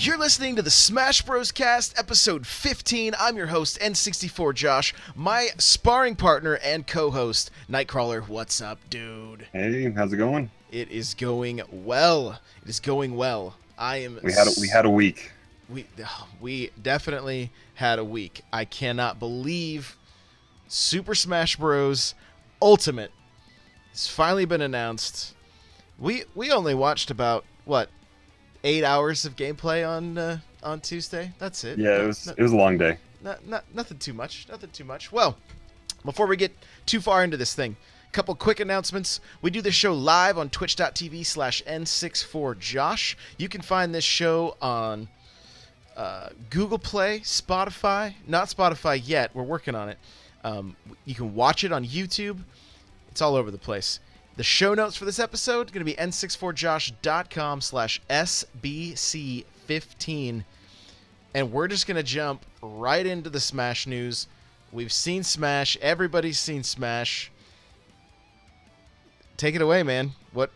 You're listening to the Smash Bros. Cast, episode 15. I'm your host, N64 Josh, my sparring partner and co-host, Nightcrawler. What's up, dude? Hey, how's it going? It is going well. It is going well. We had a week. We definitely had a week. I cannot believe Super Smash Bros. Ultimate has finally been announced. We only watched about 8 hours of gameplay on Tuesday. That's it. Yeah, it was a long day. Nothing too much. Nothing too much. Well, before we get too far into this thing, a couple quick announcements. We do this show live on twitch.tv/N64Josh. You can find this show on Google Play, Spotify. Not Spotify yet. We're working on it. You can watch it on YouTube. It's all over the place. The show notes for this episode are going to be n64josh.com/SBC15. And we're just going to jump right into the Smash news. We've seen Smash. Everybody's seen Smash. Take it away, man. What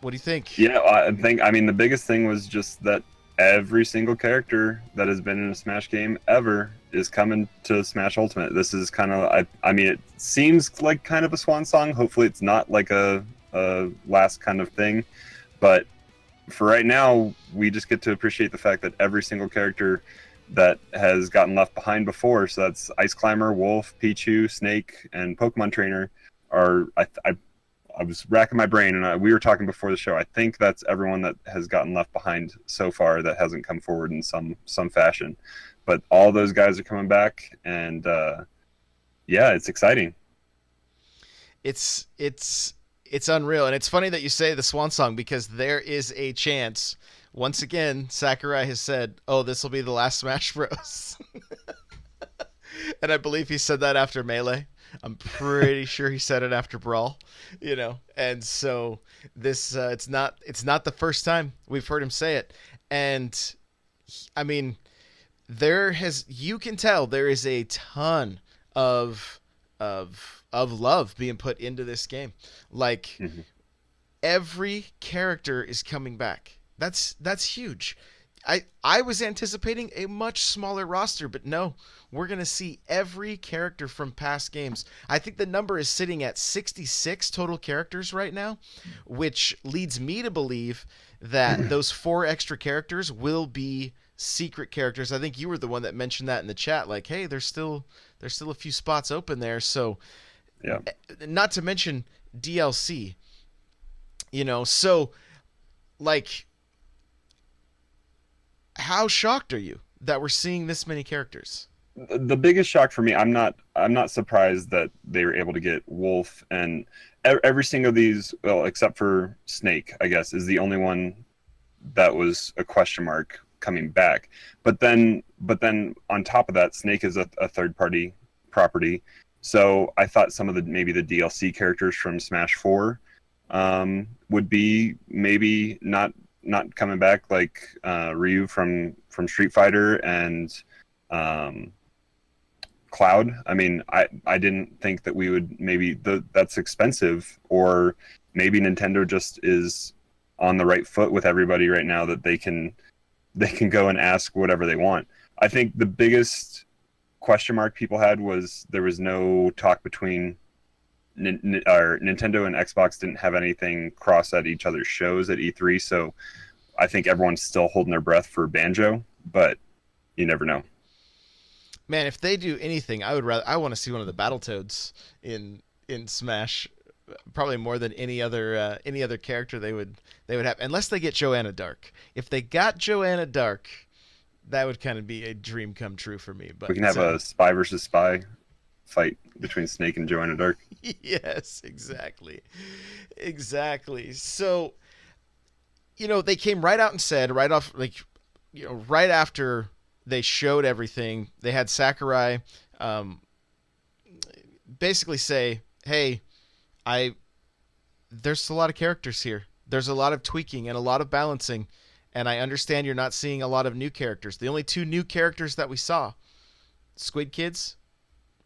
do you think? Yeah, I mean, the biggest thing was just that every single character that has been in a Smash game ever is coming to Smash Ultimate. This is kind of, I mean, it seems like kind of a swan song. Hopefully it's not like a last kind of thing. But for right now, we just get to appreciate the fact that every single character that has gotten left behind before, so that's Ice Climber, Wolf, Pichu, Snake, and Pokemon Trainer, are, I was racking my brain, and we were talking before the show. I think that's everyone that has gotten left behind so far that hasn't come forward in some fashion. But all those guys are coming back, and yeah, it's exciting. It's unreal, and it's funny that you say the swan song because there is a chance. Once again, Sakurai has said, "Oh, this will be the last Smash Bros." And I believe he said that after Melee. I'm pretty sure he said it after Brawl, and so this it's not the first time we've heard him say it, and I mean, you can tell there is a ton of love being put into this game. Like every character is coming back. That's huge. I was anticipating a much smaller roster, but no, we're going to see every character from past games. I think the number is sitting at 66 total characters right now, which leads me to believe that those 4 extra characters will be secret characters. I think you were the one that mentioned that in the chat, like, hey, there's still a few spots open there. So, yeah. Not to mention DLC, so like, how shocked are you that we're seeing this many characters? The biggest shock for me, I'm not surprised that they were able to get Wolf, and every single of these, well, except for Snake, I guess, is the only one that was a question mark coming back. But then on top of that, Snake is a third-party property. So I thought some of maybe the DLC characters from Smash 4 would be maybe not coming back, like Ryu from Street Fighter and Cloud. I mean, I didn't think that we would that's expensive, or maybe Nintendo just is on the right foot with everybody right now that they can go and ask whatever they want. I think the biggest question mark people had was there was no talk between Nintendo and Xbox didn't have anything cross at each other's shows at E3, so I think everyone's still holding their breath for Banjo, but you never know. Man, if they do anything, I want to see one of the Battletoads in Smash, probably more than any other character they would have, unless they get Joanna Dark. If they got Joanna Dark, that would kind of be a dream come true for me. But we can have a spy versus spy fight between Snake and Joanna Dark. Yes, exactly. So, they came right out and said right off, right after they showed everything, they had Sakurai basically say, hey, there's a lot of characters here. There's a lot of tweaking and a lot of balancing, and I understand you're not seeing a lot of new characters. The only 2 new characters that we saw, Squid Kids,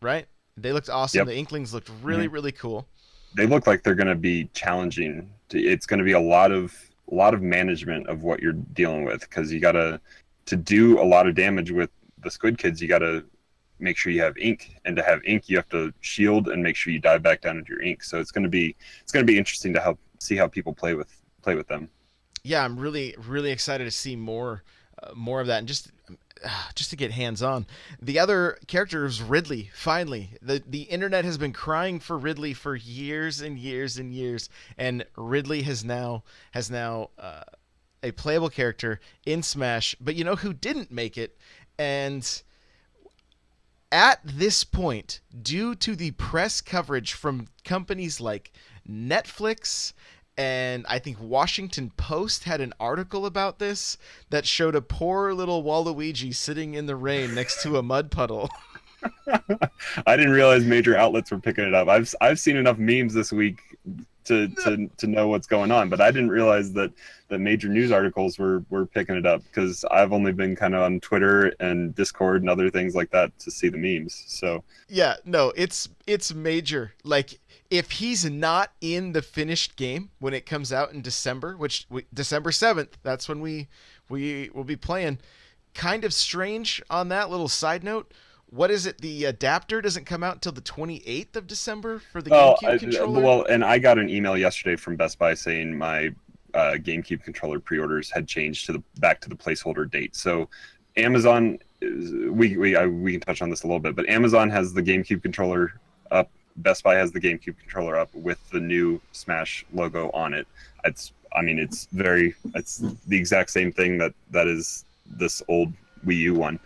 right? They looked awesome. Yep. The Inklings looked really, really cool. They look like they're going to be challenging. It's going to be a lot of management of what you're dealing with, because you got to to do a lot of damage with the squid kids, you got to make sure you have ink, and to have ink, you have to shield and make sure you dive back down into your ink. So it's going to be interesting to see how people play with them. Yeah, I'm really excited to see more of that, and just to get hands on. The other character is Ridley. Finally, the internet has been crying for Ridley for years and years and years, and Ridley has now a playable character in Smash. But you know who didn't make it? And at this point, due to the press coverage from companies like Netflix, and I think Washington Post had an article about this that showed a poor little Waluigi sitting in the rain next to a mud puddle. I didn't realize major outlets were picking it up. I've seen enough memes this week to know what's going on, but I didn't realize that major news articles were picking it up, because I've only been kind of on Twitter and Discord and other things like that to see the memes. So Yeah, no, it's major. Like, if he's not in the finished game when it comes out in December, December 7th, that's when we will be playing. Kind of strange on that little side note. What is it? The adapter doesn't come out until the 28th of December for the GameCube controller? Well, and I got an email yesterday from Best Buy saying my GameCube controller pre-orders had changed back to the placeholder date. So Amazon, we can touch on this a little bit, but Amazon has the GameCube controller up. Best Buy has the GameCube controller up with the new Smash logo on it. It's the exact same thing that is this old Wii U one,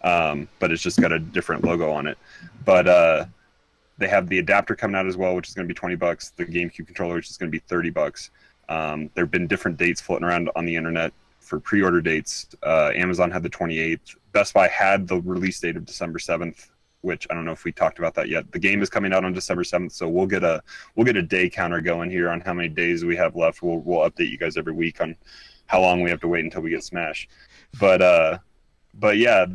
but it's just got a different logo on it. But they have the adapter coming out as well, which is going to be $20. The GameCube controller, which is going to be $30. There have been different dates floating around on the internet for pre-order dates. Amazon had the 28th. Best Buy had the release date of December 7th, which I don't know if we talked about that yet. The game is coming out on December 7th, so we'll get a day counter going here on how many days we have left. We'll update you guys every week on how long we have to wait until we get Smash. But yeah,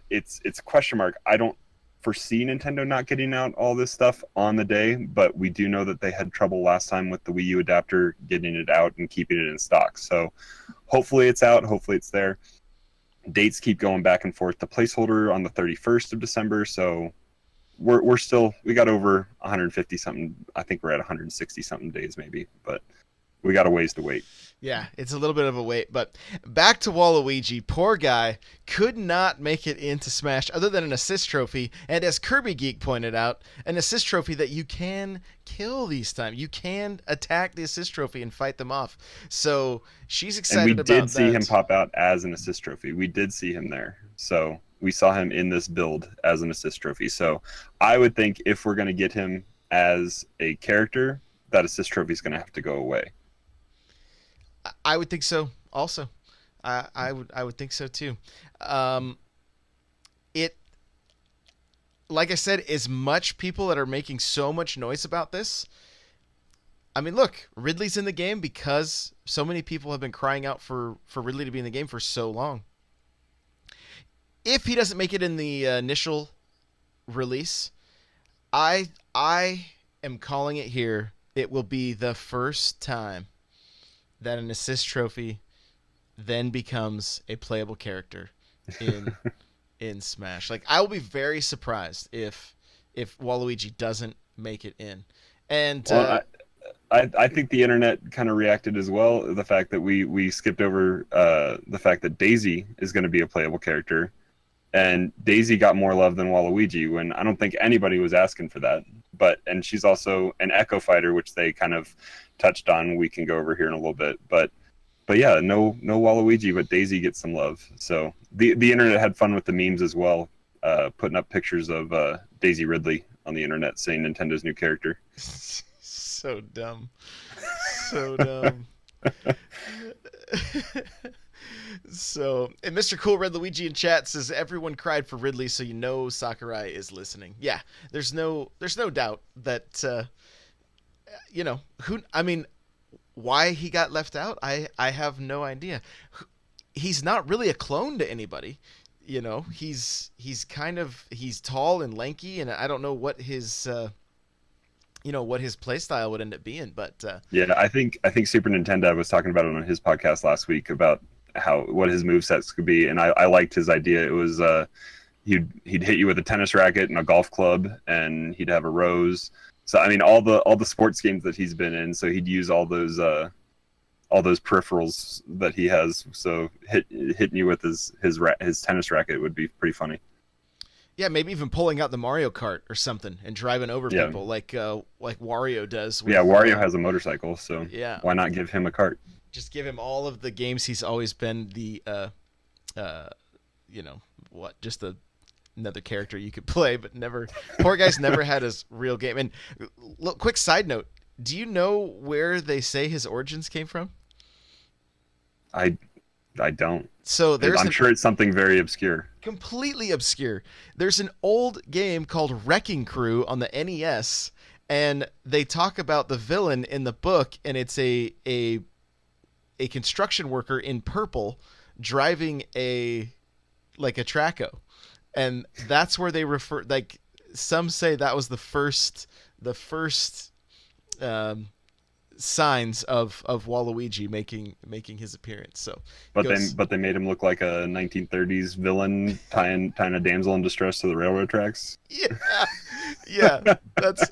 it's a question mark. I don't foresee Nintendo not getting out all this stuff on the day, but we do know that they had trouble last time with the Wii U adapter getting it out and keeping it in stock. So hopefully it's out. Hopefully it's there. Dates keep going back and forth. The placeholder on the 31st of December, so we got over 150 something. I think we're at 160 something days maybe, but we got a ways to wait. Yeah, it's a little bit of a wait, but back to Waluigi. Poor guy could not make it into Smash other than an assist trophy, and as Kirby Geek pointed out, an assist trophy that you can kill these times. You can attack the assist trophy and fight them off. So she's excited about that. And we did see him pop out as an assist trophy. We did see him there. So we saw him in this build as an assist trophy. So I would think if we're going to get him as a character, that assist trophy is going to have to go away. I would think so. Also, I would think so too. It, like I said, as much people that are making so much noise about this. I mean, look, Ridley's in the game because so many people have been crying out for Ridley to be in the game for so long. If he doesn't make it in the initial release, I am calling it here. It will be the first time that an assist trophy then becomes a playable character in Smash. Like, I will be very surprised if Waluigi doesn't make it in. And well, I think the internet kind of reacted as well. The fact that we skipped over the fact that Daisy is going to be a playable character, and Daisy got more love than Waluigi when I don't think anybody was asking for that. And she's also an Echo Fighter, which they kind of touched on. We can go over here in a little bit, but yeah, no Waluigi, but Daisy gets some love. So the internet had fun with the memes as well, putting up pictures of Daisy Ridley on the internet saying Nintendo's new character. So dumb. So dumb. So, and Mr. Cool Red Luigi in chat says everyone cried for Ridley, so you know Sakurai is listening. Yeah, there's no doubt that why he got left out, I have no idea. He's not really a clone to anybody. He's tall and lanky, and I don't know what his what his play style would end up being, but yeah, I think Super Nintendo was talking about it on his podcast last week about what his movesets could be, and I liked his idea. It was he'd hit you with a tennis racket and a golf club, and he'd have a rose. So I mean, all the sports games that he's been in, so he'd use all those peripherals that he has. So hitting you with his tennis racket would be pretty funny. Yeah, maybe even pulling out the Mario Kart or something and driving over people like Wario does. With, Wario has a motorcycle, so yeah, why not give him a cart? Just give him all of the games he's always been the just another character you could play, but never. Poor guy's never had his real game. And look, quick side note: do you know where they say his origins came from? I don't. So I'm sure it's something very obscure. Completely obscure. There's an old game called Wrecking Crew on the NES, and they talk about the villain in the book, and it's a construction worker in purple driving a Traco. And that's where they refer, like, some say that was the first signs of Waluigi making his appearance. So, but they made him look like a 1930s villain tying a damsel in distress to the railroad tracks. Yeah.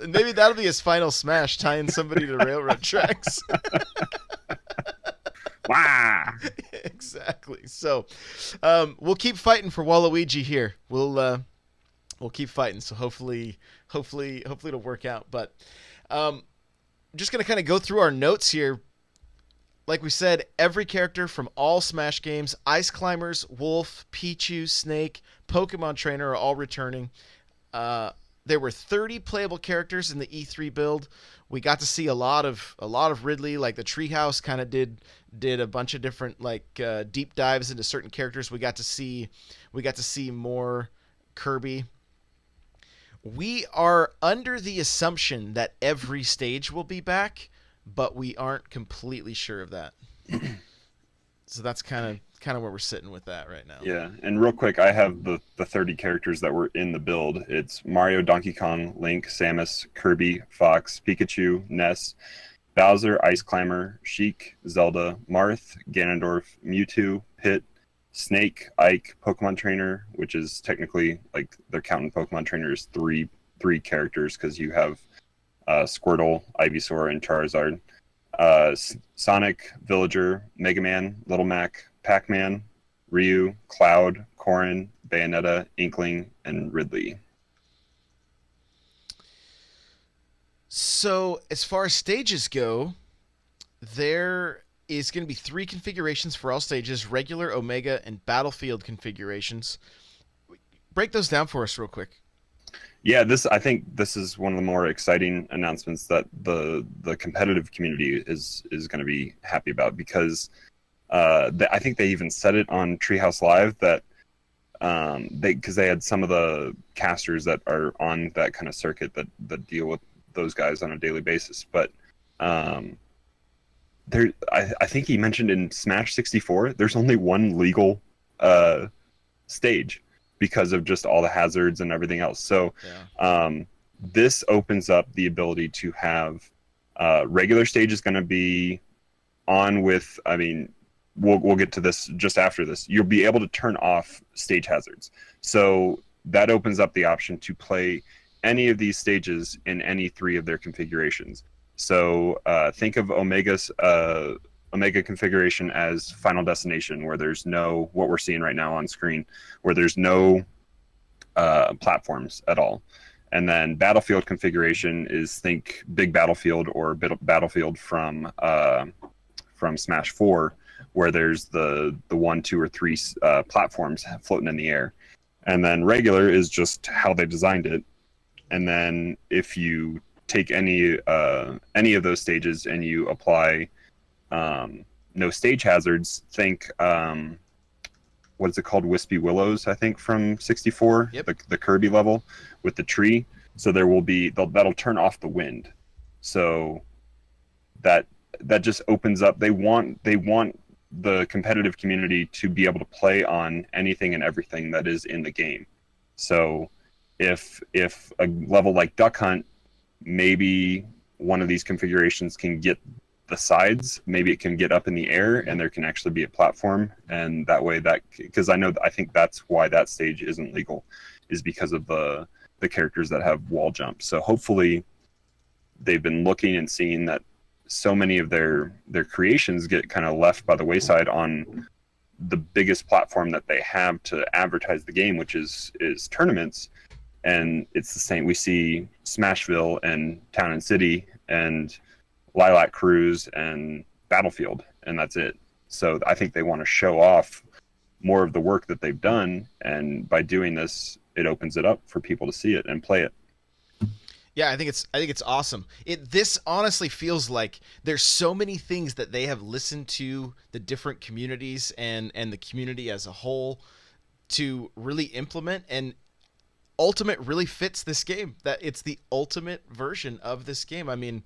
Maybe that'll be his final smash, tying somebody to railroad tracks. Wow. Exactly. So, we'll keep fighting for Waluigi here. We'll keep fighting. So hopefully it'll work out. But just going to kind of go through our notes here. Like we said, every character from all Smash games, Ice Climbers, Wolf, Pichu, Snake, Pokemon Trainer are all returning. There were 30 playable characters in the E3 build. We got to see a lot of Ridley, like the Treehouse kind of did a bunch of different deep dives into certain characters. We got to see more Kirby. We are under the assumption that every stage will be back, but we aren't completely sure of that. So that's kind of where we're sitting with that right now. Yeah, and real quick, I have the 30 characters that were in the build. It's Mario, Donkey Kong, Link, Samus, Kirby, Fox, Pikachu, Ness, Bowser, Ice Climber, Sheik, Zelda, Marth, Ganondorf, Mewtwo, Pit, Snake, Ike, Pokemon Trainer, which is technically, like, they're counting Pokemon Trainer as three characters because you have Squirtle, Ivysaur, and Charizard. Sonic, Villager, Mega Man, Little Mac, Pac-Man, Ryu, Cloud, Corrin, Bayonetta, Inkling, and Ridley. So as far as stages go, there is going to be 3 configurations for all stages: regular, Omega, and Battlefield configurations. Break those down for us real quick. Yeah, I think this is one of the more exciting announcements that the competitive community is going to be happy about, because I think they even said it on Treehouse Live that because they had some of the casters that are on that kind of circuit that deal with those guys on a daily basis. But I think he mentioned in Smash 64 there's only one legal stage because of just all the hazards and everything else. So this opens up the ability to have regular stage is going to be on with, I mean, we'll get to this just after this. You'll be able to turn off stage hazards. So that opens up the option to play any of these stages in any 3 of their configurations. So think of Omega's Omega configuration as Final Destination, where there's no, what we're seeing right now on screen, where there's no platforms at all. And then Battlefield configuration is, think Big Battlefield or Battlefield from Smash 4, where there's the 1, 2, or 3 platforms floating in the air. And then regular is just how they designed it. And then if you take any of those stages and you apply no stage hazards, think what is it called, Wispy Willows, I think, from 64. Yep. The Kirby level with the tree. So there will be, that'll turn off the wind. So that just opens up, they want the competitive community to be able to play on anything and everything that is in the game. So if a level like Duck Hunt, maybe one of these configurations can get the sides, maybe it can get up in the air and there can actually be a platform, and that way because I think that's why that stage isn't legal, is because of the characters that have wall jumps. So hopefully they've been looking and seeing that so many of their creations get kind of left by the wayside on the biggest platform that they have to advertise the game, which is tournaments. And it's the same. We see Smashville and Town and City and Lilac Cruise and Battlefield, and that's it. So I think they want to show off more of the work that they've done, and by doing this, it opens it up for people to see it and play it. Yeah, I think it's awesome. This honestly feels like there's so many things that they have listened to the different communities and the community as a whole to really implement, and Ultimate really fits this game. That it's the ultimate version of this game. I mean,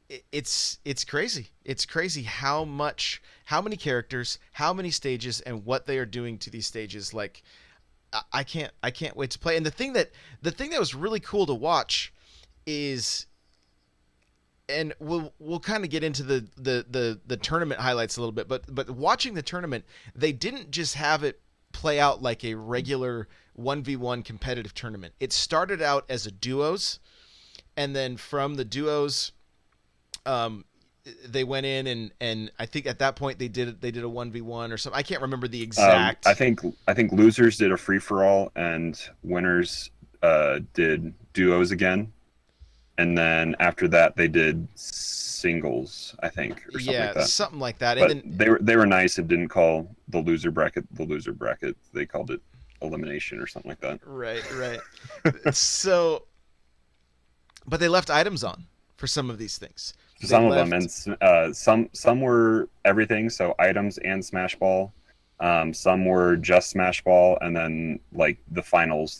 it's crazy. It's crazy how many characters, how many stages, and what they are doing to these stages. Like, I can't wait to play. And the thing that was really cool to watch is, and we'll kind of get into the tournament highlights a little bit, but watching the tournament, they didn't just have it play out like a regular 1v1 competitive tournament. It started out as a duos, and then from the duos, they went in and I think at that point they did a 1v1 or something. I can't remember the exact. I think losers did a free for all, and winners did duos again, and then after that they did singles, I think, or something like that. Something like that. But And then they were nice. It didn't call the loser bracket the loser bracket. They called it elimination or something like that. Right. So, but they left items on for some of these things. Some of them, and some were everything. So items and Smash Ball. Some were just Smash Ball, and then like the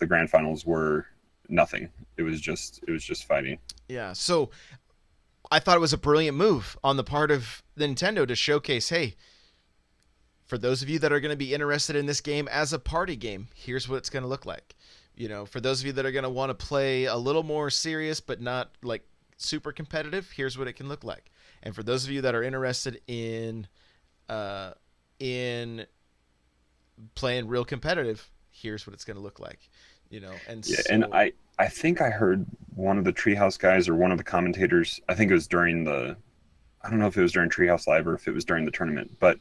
grand finals were nothing. It was just fighting. Yeah. So I thought it was a brilliant move on the part of Nintendo to showcase, hey, for those of you that are going to be interested in this game as a party game, here's what it's going to look like. You know, for those of you that are going to want to play a little more serious but not like super competitive, here's what it can look like. And for those of you that are interested in playing real competitive, here's what it's going to look like. You know, and yeah, so... and I think I heard one of the Treehouse guys or one of the commentators, I think it was I don't know if it was during Treehouse Live or if it was during the tournament, but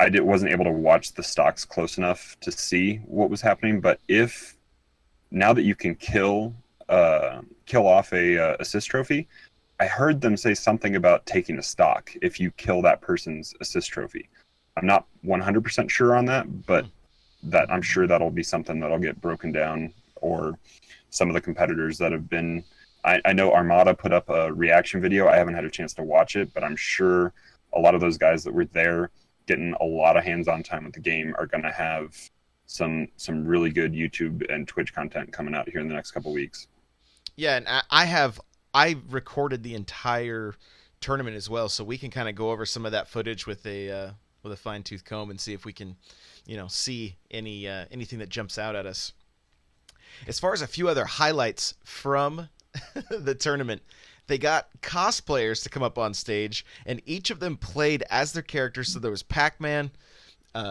I wasn't able to watch the stocks close enough to see what was happening. But if now that you can kill off a assist trophy, I heard them say something about taking a stock if you kill that person's assist trophy. I'm not 100% sure on that, but that I'm sure that'll be something that'll get broken down, or some of the competitors that have been. I know Armada put up a reaction video. I haven't had a chance to watch it, but I'm sure a lot of those guys that were there getting a lot of hands-on time with the game are going to have some really good YouTube and Twitch content coming out here in the next couple weeks. Yeah, and I recorded the entire tournament as well, so we can kind of go over some of that footage with a fine-tooth comb and see if we can, see anything that jumps out at us. As far as a few other highlights from the tournament, they got cosplayers to come up on stage, and each of them played as their characters. So there was Pac-Man,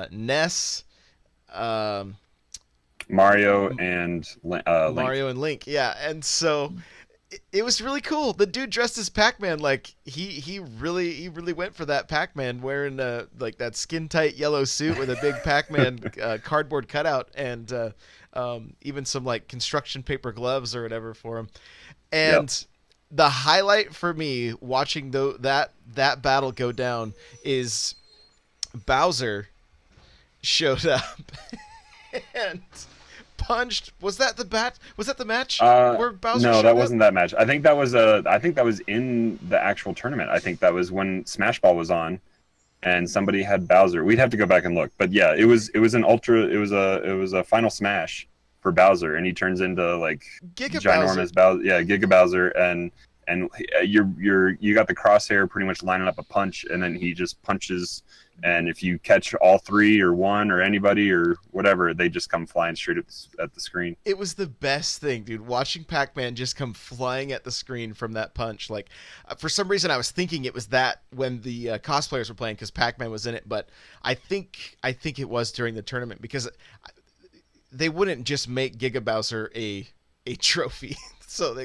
Ness, Mario and Link. Mario and Link. Yeah, and so it was really cool. The dude dressed as Pac-Man, like he really went for that Pac-Man, wearing like that skin tight yellow suit with a big Pac-Man cardboard cutout, and even some like construction paper gloves or whatever for him. And the highlight for me watching that battle go down is Bowser showed up and punched. Was that the match where Bowser no, showed that up? wasn't that match. I think that was in the actual tournament. I think that was when Smash Ball was on and somebody had Bowser. We'd have to go back and look. But yeah, it was a final smash for Bowser, and he turns into like Giga ginormous Bowser. Yeah, Giga Bowser, and and you got the crosshair pretty much lining up a punch, and then he just punches, and if you catch all three or one or anybody or whatever, they just come flying straight at the screen. It was the best thing, dude. Watching Pac-Man just come flying at the screen from that punch. Like, for some reason, I was thinking it was that when the cosplayers were playing because Pac-Man was in it, but I think it was during the tournament because they wouldn't just make Giga Bowser a trophy. So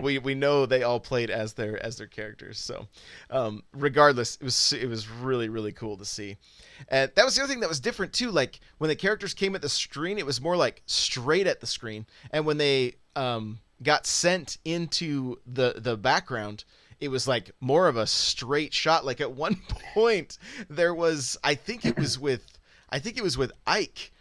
we know they all played as their characters. So regardless, it was really, really cool to see. And that was the other thing that was different too. Like when the characters came at the screen, it was more like straight at the screen. And when they got sent into the background, it was like more of a straight shot. Like at one point there was, I think it was with Ike,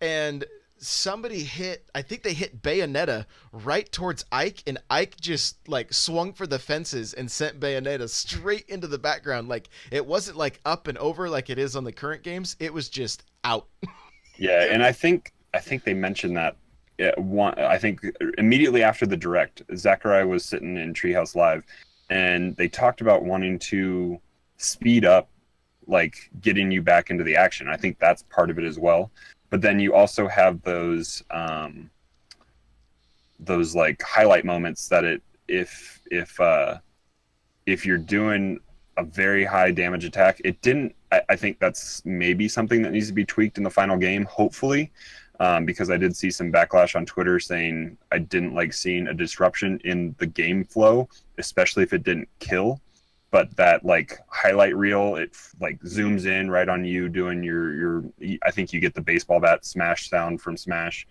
and I think they hit Bayonetta right towards Ike, and Ike just like swung for the fences and sent Bayonetta straight into the background. Like it wasn't like up and over like it is on the current games. It was just out. Yeah, and I think they mentioned that I think immediately after the direct, Zachariah was sitting in Treehouse Live, and they talked about wanting to speed up, like getting you back into the action. I think that's part of it as well. But then you also have those like highlight moments that if you're doing a very high damage attack, it didn't. I think that's maybe something that needs to be tweaked in the final game, hopefully, because I did see some backlash on Twitter saying I didn't like seeing a disruption in the game flow, especially if it didn't kill. But that like highlight reel, it like zooms in right on you doing your I think you get the baseball bat smash sound from Smash.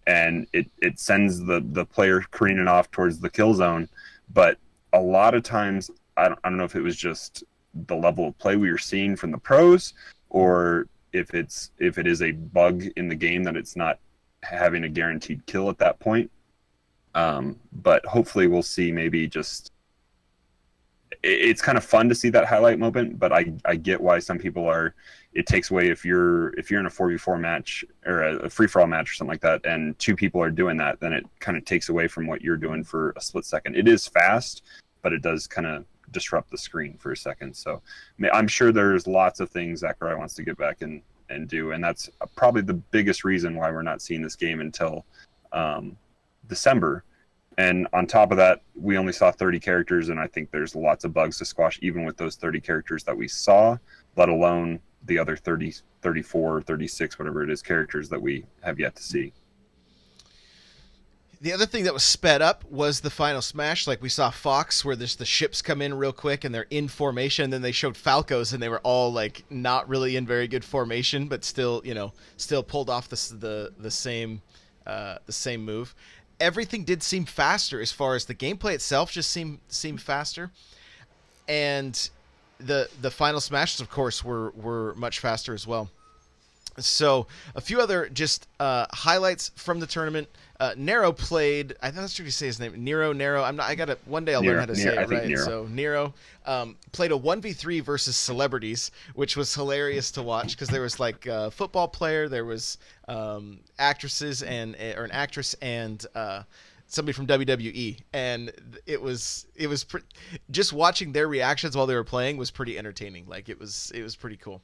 And it sends the player careening off towards the kill zone. But a lot of times, I don't know if it was just the level of play we were seeing from the pros, or if it is a bug in the game that it's not having a guaranteed kill at that point. But hopefully we'll see maybe just. It's kind of fun to see that highlight moment, but I get why some people are. It takes away if you're in a 4v4 match or a free-for-all match or something like that, and two people are doing that, then it kind of takes away from what you're doing for a split second. It is fast, but it does kind of disrupt the screen for a second. So I'm sure there's lots of things Zachariah wants to get back and do, and that's probably the biggest reason why we're not seeing this game until December. And on top of that, we only saw 30 characters, and I think there's lots of bugs to squash even with those 30 characters that we saw, let alone the other 30, 34, 36, whatever it is, characters that we have yet to see. The other thing that was sped up was the final Smash. Like we saw Fox, where the ships come in real quick and they're in formation. And then they showed Falcos, and they were all like not really in very good formation, but still pulled off the same move. Everything did seem faster as far as the gameplay itself just seemed faster, and the final Smashes, of course, were much faster as well. So a few other just highlights from the tournament. Nero played. I'm not sure if you say his name. Nero. One day I'll learn how to say it right. Nero. So Nero played a 1v3 versus celebrities, which was hilarious to watch because there was like a football player, there was actresses or an actress and somebody from WWE, and it was just watching their reactions while they were playing was pretty entertaining. Like it was pretty cool.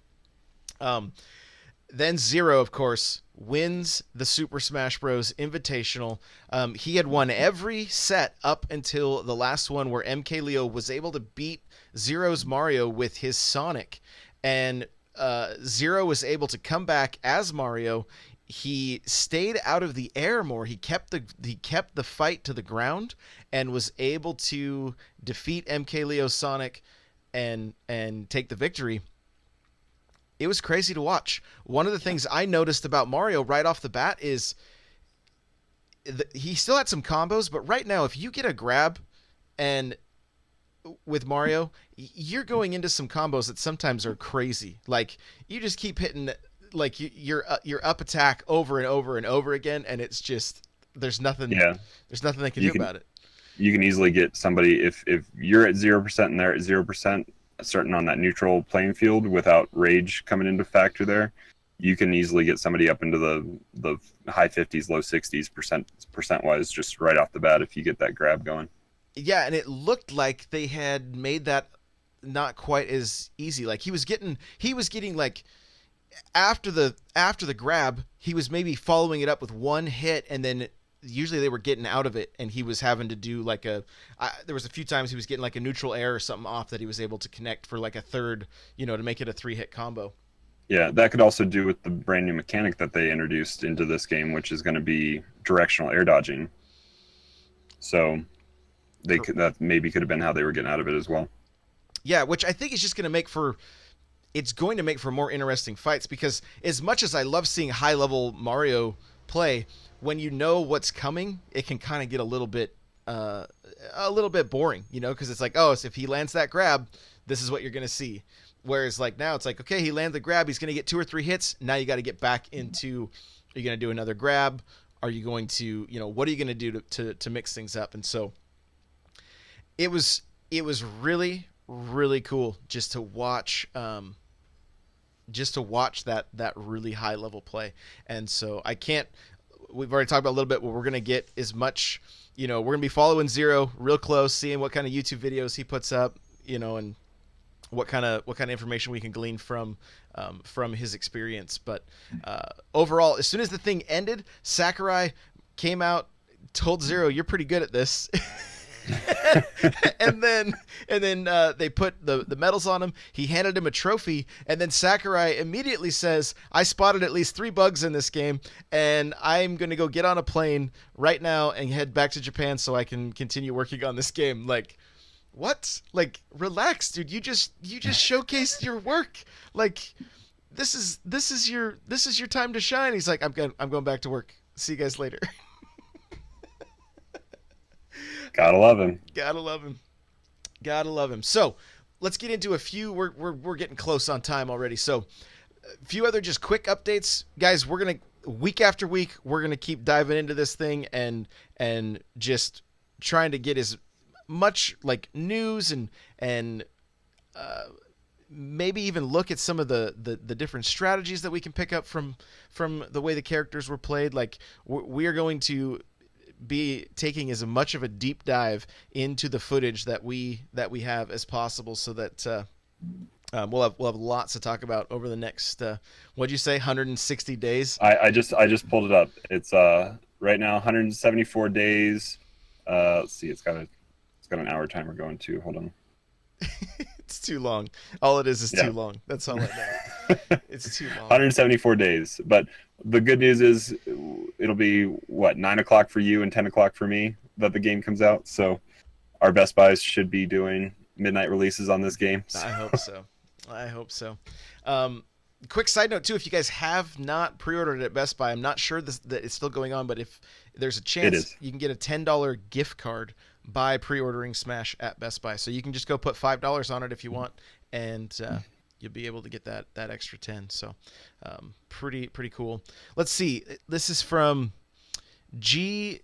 Then Zero, of course, wins the Super Smash Bros. Invitational. He had won every set up until the last one where MK Leo was able to beat Zero's Mario with his Sonic. And Zero was able to come back as Mario. He stayed out of the air more. He kept the fight to the ground and was able to defeat MK Leo's Sonic and take the victory. It was crazy to watch. One of the things I noticed about Mario right off the bat is he still had some combos, but right now, if you get a grab and with Mario, you're going into some combos that sometimes are crazy. Like you just keep hitting like your up attack over and over and over again, and it's just there's nothing they can do about it. You can easily get somebody if you're at 0% and they're at 0%. Starting on that neutral playing field without rage coming into factor there, you can easily get somebody up into the high 50s, low 60s percent wise just right off the bat if you get that grab going. Yeah, and it looked like they had made that not quite as easy. Like he was getting like after the grab, he was maybe following it up with one hit, and then usually they were getting out of it, and he was having to do like there was a few times he was getting like a neutral air or something off that he was able to connect for like a third, to make it a 3-hit combo. Yeah, that could also do with the brand new mechanic that they introduced into this game, which is going to be directional air dodging. So that maybe could have been how they were getting out of it as well. Yeah, which I think is just going to make for it's going to make for more interesting fights, because as much as I love seeing high level Mario play, when you know what's coming, it can kind of get a little bit boring, because it's like, oh, so if he lands that grab, this is what you're going to see. Whereas like now it's like, okay, he landed the grab, he's going to get 2 or 3 hits. Now you got to get back into, are you going to do another grab? Are you going to, what are you going to do to mix things up? And so it was really, really cool just to watch that really high level play. And so we've already talked about a little bit what we're going to get as much, we're going to be following Zero real close, seeing what kind of YouTube videos he puts up, and what kind of information we can glean from his experience. But overall, as soon as the thing ended, Sakurai came out, told Zero, "You're pretty good at this." and then they put the medals on him. He handed him a trophy, and then Sakurai immediately says, "I spotted at least 3 bugs in this game, and I'm going to go get on a plane right now and head back to Japan so I can continue working on this game." Like, what? Like, relax, dude. You just showcased your work. Like, this is your time to shine. He's like, I'm going back to work. See you guys later. Gotta love him. Gotta love him. Gotta love him. So let's get into a few. We're getting close on time already. So a few other just quick updates, guys. We're gonna week after week. We're gonna keep diving into this thing and just trying to get as much like news and maybe even look at some of the different strategies that we can pick up from the way the characters were played. Like we are going to be taking as much of a deep dive into the footage that we have as possible, so that we'll have lots to talk about over the next what'd you say, 160 days? I just pulled it up. It's right now 174 days. Let's see, it's got an hour timer going too. Hold on. It's too long. All it is Yeah. too long. That's all I know. It's too long. 174 days. But the good news is it'll be, 9 o'clock for you and 10 o'clock for me that the game comes out. So our Best Buys should be doing midnight releases on this game. So. I hope so. Quick side note, too, if you guys have not pre-ordered at Best Buy, I'm not sure that it's still going on, but if there's a chance, you can get a $10 gift card by pre-ordering Smash at Best Buy. So you can just go put $5 on it if you want, and you'll be able to get that extra 10. So pretty cool. Let's see. This is from G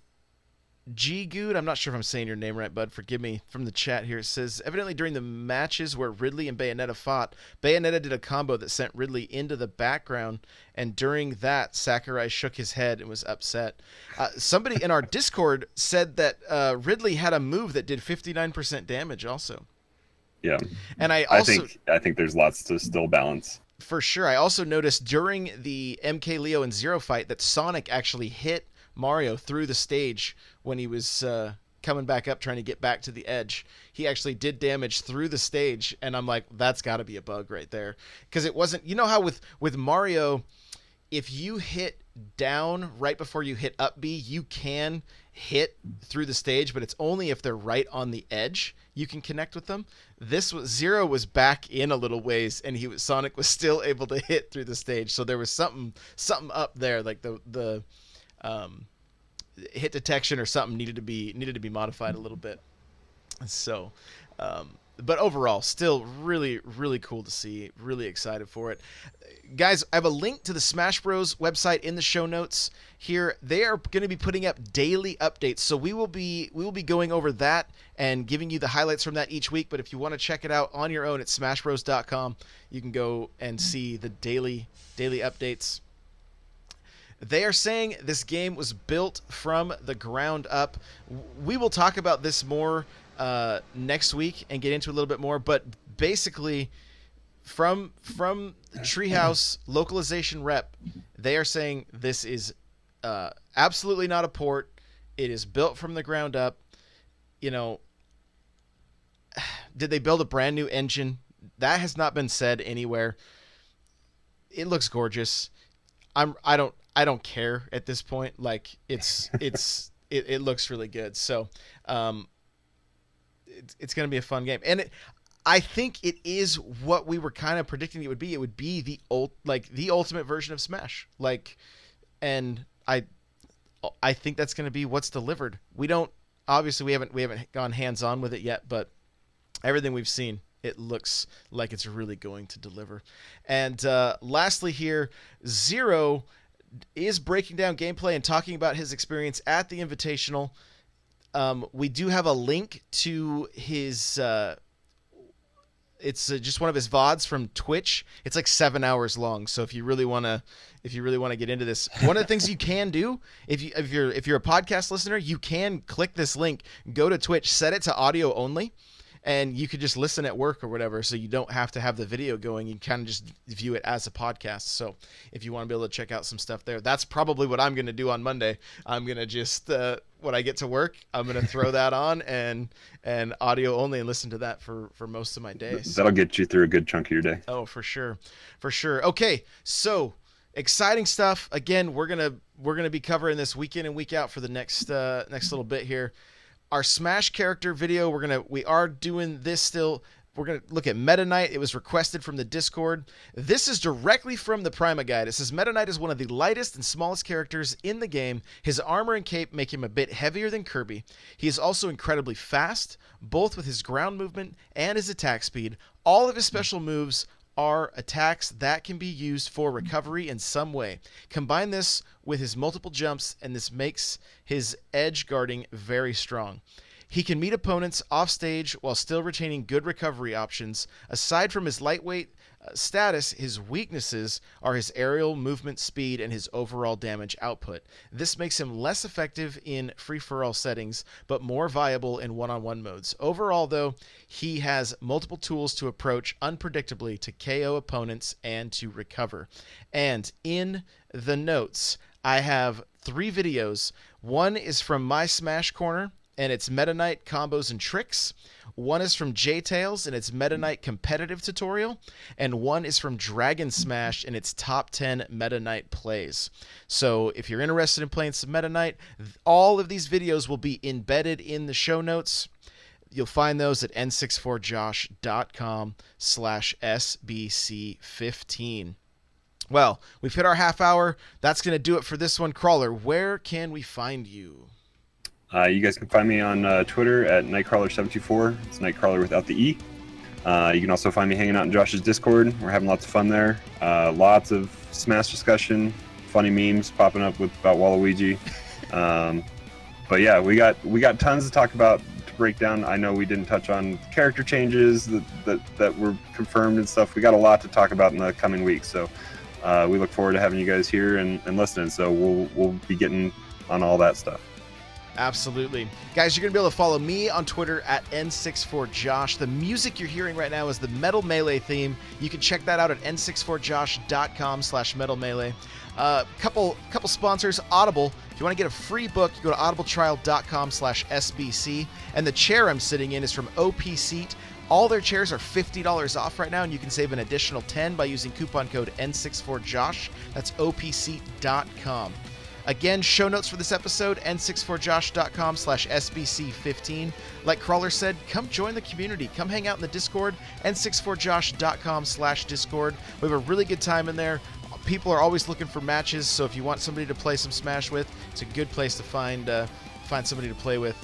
Good. I'm not sure if I'm saying your name right, bud. Forgive me. From the chat here, it says, evidently during the matches where Ridley and Bayonetta fought, Bayonetta did a combo that sent Ridley into the background, and during that, Sakurai shook his head and was upset. Somebody in our Discord said that Ridley had a move that did 59% damage also. Yeah. And I think there's lots to still balance. For sure. I also noticed during the MK Leo and Zero fight that Sonic actually hit Mario through the stage when he was coming back up trying to get back to the edge. He actually did damage through the stage, and I'm like, that's got to be a bug right there, because it wasn't, how with Mario, if you hit down right before you hit up B, you can hit through the stage, but it's only if they're right on the edge you can connect with them. Zero was back in a little ways, and Sonic was still able to hit through the stage, so there was something up there, like the hit detection or something needed to be modified a little bit. So but overall, still really, really cool to see. Really excited for it. Guys, I have a link to the Smash Bros. Website in the show notes here. They are going to be putting up daily updates, so we will be going over that and giving you the highlights from that each week. But if you want to check it out on your own at smashbros.com, you can go and see the daily updates. They are saying this game was built from the ground up. We will talk about this more next week and get into a little bit more, but basically from Treehouse localization rep, they are saying this is absolutely not a port. It is built from the ground up. You know, did they build a brand new engine? That has not been said anywhere. It looks gorgeous. I don't care at this point. Like it looks really good. So it's going to be a fun game. And I think it is what we were kind of predicting it would be. It would be the ultimate version of Smash. And I think that's going to be what's delivered. We haven't gone hands-on with it yet, but everything we've seen, it looks like it's really going to deliver. And lastly here, Zero is breaking down gameplay and talking about his experience at the Invitational. We do have a link to his... it's just one of his VODs from Twitch. It's like 7 hours long. So if you really want to get into this, one of the things you can do if you're a podcast listener, you can click this link, go to Twitch, set it to audio only, and you could just listen at work or whatever. So you don't have to have the video going. You kind of just view it as a podcast. So if you want to be able to check out some stuff there, that's probably what I'm going to do on Monday. I'm going to just, when I get to work, I'm going to throw that on and audio only and listen to that for most of my day. That'll get you through a good chunk of your day. Oh, for sure. For sure. Okay. So exciting stuff. Again, we're going to be covering this week in and week out for the next little bit here. Our Smash character video, we are doing this still. We're going to look at Meta Knight. It was requested from the Discord. This is directly from the Prima Guide. It says Meta Knight is one of the lightest and smallest characters in the game. His armor and cape make him a bit heavier than Kirby. He is also incredibly fast, both with his ground movement and his attack speed. All of his special moves are attacks that can be used for recovery in some way. Combine this with his multiple jumps, and this makes his edge guarding very strong. He can meet opponents off stage while still retaining good recovery options. Aside from his lightweight status, his weaknesses are his aerial movement speed and his overall damage output. This makes him less effective in free-for-all settings, but more viable in one-on-one modes. Overall, though, he has multiple tools to approach unpredictably to KO opponents and to recover. And in the notes, I have 3 videos. One is from My Smash Corner, and it's Meta Knight combos and tricks. One is from J-Tails, and it's Meta Knight competitive tutorial. And one is from Dragon Smash, and it's top 10 Meta Knight plays. So if you're interested in playing some Meta Knight, all of these videos will be embedded in the show notes. You'll find those at n64josh.com/SBC15. Well, we've hit our half hour. That's going to do it for this one. Crawler, where can we find you? You guys can find me on Twitter at Nightcrawler724. It's Nightcrawler without the E. You can also find me hanging out in Josh's Discord. We're having lots of fun there. Lots of Smash discussion, funny memes popping up about Waluigi. But yeah, we got tons to talk about, to break down. I know we didn't touch on character changes that were confirmed and stuff. We got a lot to talk about in the coming weeks. So we look forward to having you guys here and listening. So we'll be getting on all that stuff. Absolutely. Guys, you're going to be able to follow me on Twitter at N64Josh. The music you're hearing right now is the Metal Melee theme. You can check that out at n64josh.com/Metal Melee. Couple sponsors. Audible. If you want to get a free book, you go to audibletrial.com/SBC. And the chair I'm sitting in is from OP Seat. All their chairs are $50 off right now, and you can save an additional $10 by using coupon code N64Josh. That's opseat.com. Again, show notes for this episode, n64josh.com/SBC15. Like Crawler said, come join the community. Come hang out in the Discord, n64josh.com/Discord. We have a really good time in there. People are always looking for matches, so if you want somebody to play some Smash with, it's a good place to find somebody to play with.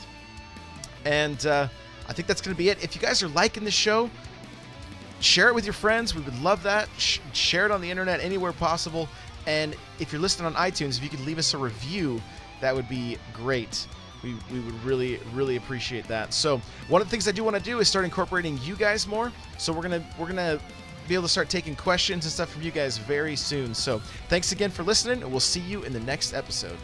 And I think that's going to be it. If you guys are liking the show, share it with your friends. We would love that. Share it on the internet anywhere possible. And if you're listening on iTunes, if you could leave us a review, that would be great. We would really, really appreciate that. So one of the things I do want to do is start incorporating you guys more. So we're gonna be able to start taking questions and stuff from you guys very soon. So thanks again for listening, and we'll see you in the next episode.